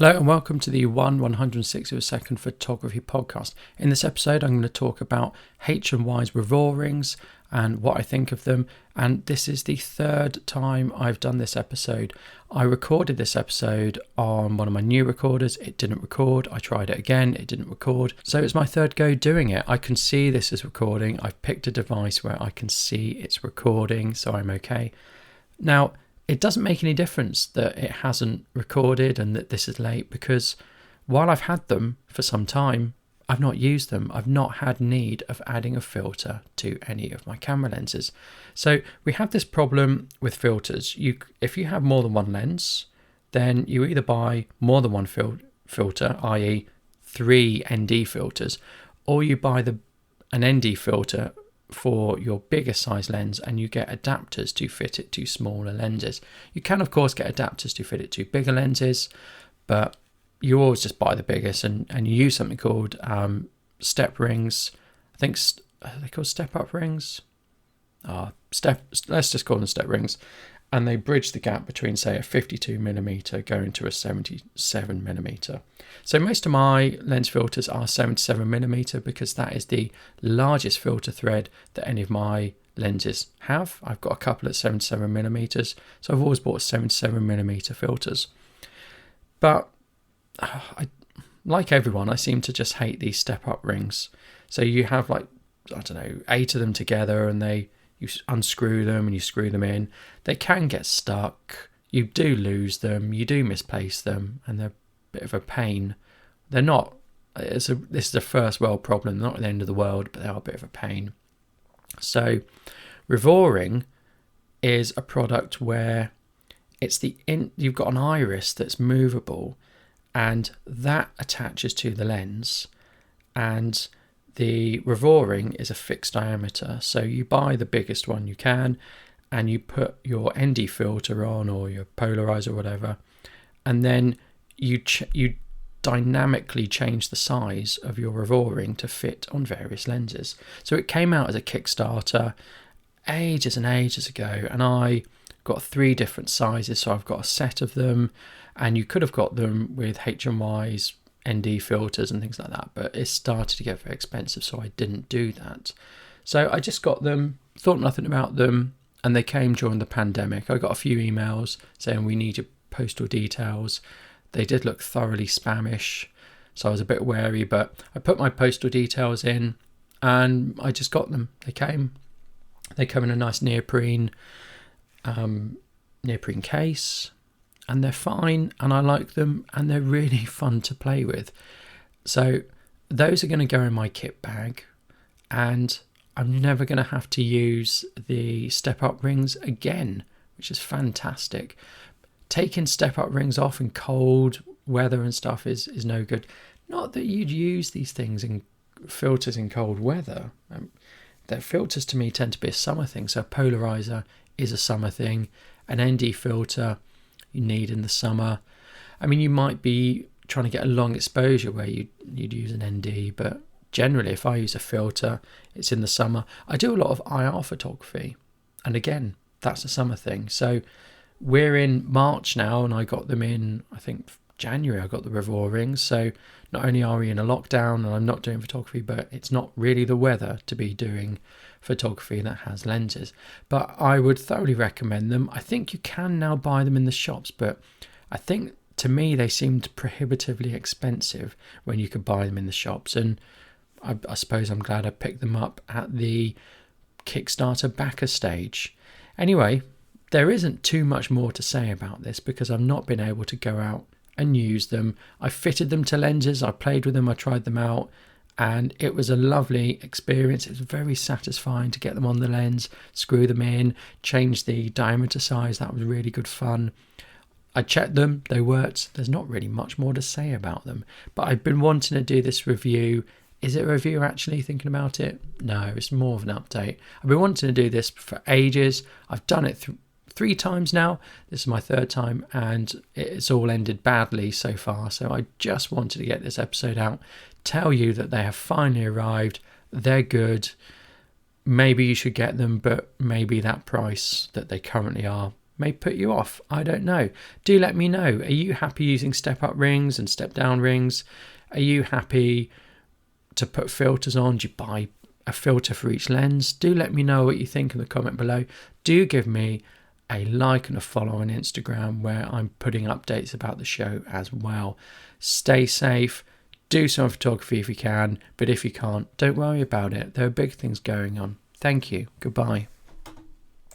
Hello and welcome to the 1/160th second photography podcast. In this episode, I'm going to talk about H&Y's Revorings and what I think of them. And this is the third time I've done this episode. I recorded this episode on one of my new recorders. It didn't record. I tried it again. It didn't record. So it's my third go doing it. I can see this is recording. I've picked a device where I can see it's recording, so I'm okay. Now, it doesn't make any difference that it hasn't recorded and that this is late, because while I've had them for some time, I've not used them. I've not had need of adding a filter to any of my camera lenses. So we have this problem with filters. If you have more than one lens, then you either buy more than one filter, i.e. 3 ND filters, or you buy an ND filter for your bigger size lens and you get adapters to fit it to smaller lenses. You can of course get adapters to fit it to bigger lenses, but you always just buy the biggest and you use something called step rings. I think are they called step up rings? Let's just call them step rings. And they bridge the gap between, say, a 52mm going to a 77mm. So most of my lens filters are 77mm because that is the largest filter thread that any of my lenses have. I've got a couple at 77mm, so I've always bought 77mm filters. But like everyone, I seem to just hate these step-up rings. So you have 8 of them together, and you unscrew them and you screw them in. They can get stuck. You do lose them. You do misplace them, and they're a bit of a pain. They're not. This is a first world problem. They're not the end of the world, but they are a bit of a pain. So, Revoring is a product where you've got an iris that's movable, and that attaches to the lens, and the Revoring is a fixed diameter, so you buy the biggest one you can and you put your ND filter on, or your polarizer or whatever, and then you dynamically change the size of your Revoring to fit on various lenses. So it came out as a Kickstarter ages and ages ago, and I got 3 different sizes, so I've got a set of them, and you could have got them with H&Y's ND filters and things like that, but it started to get very expensive, so I didn't do that. So I just got them, thought nothing about them, and they came during the pandemic. I got a few emails saying we need your postal details. They did look thoroughly spamish, so I was a bit wary, but I put my postal details in and I just got them. They come in a nice neoprene case, and they're fine, and I like them, and they're really fun to play with. So those are going to go in my kit bag, and I'm never going to have to use the step-up rings again, which is fantastic. Taking step-up rings off in cold weather and stuff is no good. Not that you'd use these things in filters in cold weather. Their filters to me tend to be a summer thing, so a polarizer is a summer thing. An ND filter you need in the summer. I mean, you might be trying to get a long exposure where you'd use an ND, but generally if I use a filter, it's in the summer. I do a lot of IR photography, and again, that's a summer thing. So we're in March now, and I got them in, I think, January. I got the Revoring. So not only are we in a lockdown and I'm not doing photography, but it's not really the weather to be doing photography that has lenses. But I would thoroughly recommend them. I think you can now buy them in the shops, but I think to me they seemed prohibitively expensive when you could buy them in the shops, and I suppose I'm glad I picked them up at the Kickstarter backer stage. Anyway, there isn't too much more to say about this because I've not been able to go out and use them. I fitted them to lenses, I played with them, I tried them out, and it was a lovely experience. It was very satisfying to get them on the lens, screw them in, change the diameter size. That was really good fun. I checked them, they worked. There's not really much more to say about them, but I've been wanting to do this review. Is it a review actually, thinking about it? No, it's more of an update. I've been wanting to do this for ages. I've done it 3 times now. This is my 3rd time, and it's all ended badly so far. So I just wanted to get this episode out, tell you that they have finally arrived. They're good. Maybe you should get them, but maybe that price that they currently are, may put you off. I don't know. Do let me know. Are you happy using step up rings and step down rings? Are you happy to put filters on? Do you buy a filter for each lens? Do let me know what you think in the comment below. Do give me a like and a follow on Instagram, where I'm putting updates about the show as well. Stay safe. Do some photography if you can, but if you can't, don't worry about it. There are big things going on. Thank you. Goodbye.